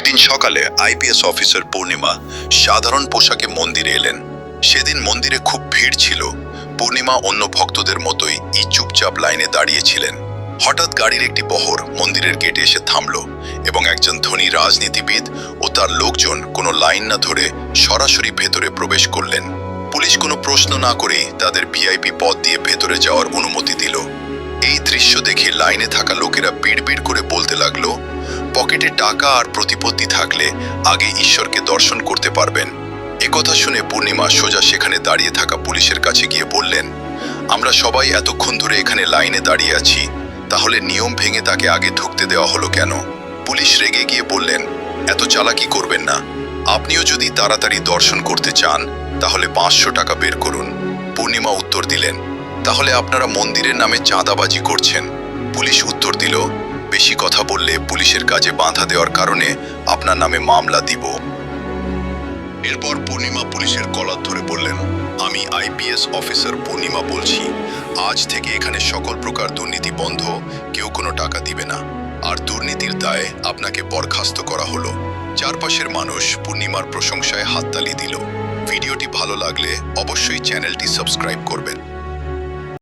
একদিন সকালে IPS officer পূর্ণিমা সাধারণ পোশাকে মন্দিরে এলেন। সেদিন মন্দিরে খুব ভিড় ছিল। পূর্ণিমা অন্য ভক্তদের মতোই চুপচাপ লাইনে দাঁড়িয়েছিলেন। হঠাৎ গাড়ির একটি বহর মন্দিরের গেটে এসে থামল এবং একজন ধনী রাজনীতিবিদ ও তার লোকজন কোনো লাইন না ধরে সরাসরি ভেতরে প্রবেশ করলেন। পুলিশ কোনো প্রশ্ন না করেই তাদের ভিআইপি পথ দিয়ে ভেতরে যাওয়ার অনুমতি দিল। এই দৃশ্য দেখে লাইনে থাকা লোকেরা বিড়বিড় করে বলতে লাগলো, পকেটে টাকা আর প্রতিপত্তি থাকলে আগে ঈশ্বরকে দর্শন করতে পারবেন। একথা শুনে পূর্ণিমা সোজা সেখানে দাঁড়িয়ে থাকা পুলিশের কাছে গিয়ে বললেন, আমরা সবাই এতক্ষণ ধরে এখানে লাইনে দাঁড়িয়ে আছি, তাহলে নিয়ম ভেঙে তাকে আগে ঢুকতে দেওয়া হলো কেন? পুলিশ রেগে গিয়ে বললেন, এত চালাকি করবেন না, আপনিও যদি তাড়াতাড়ি দর্শন করতে চান তাহলে 500 টাকা বের করুন। পূর্ণিমা উত্তর দিলেন, তাহলে আপনারা মন্দিরের নামে চাঁদাবাজি করছেন। পুলিশ উত্তর দিল, বেশি কথা বললে পুলিশের কাজে বাধা দেওয়ার কারণে আপনার নামে মামলা দিব। এরপর পূর্ণিমা পুলিশের কলার ধরে বললেন, আমি আইপিএস অফিসার পূর্ণিমা বলছি, আজ থেকে এখানে সকল প্রকার দুর্নীতি বন্ধ, কেউ কোনো টাকা দিবে না, আর দুর্নীতির দায়ে আপনাকে বরখাস্ত করা হলো। চারপাশের মানুষ পূর্ণিমার প্রশংসায় হাততালি দিল। ভিডিওটি ভালো লাগলে অবশ্যই চ্যানেলটি সাবস্ক্রাইব করবেন।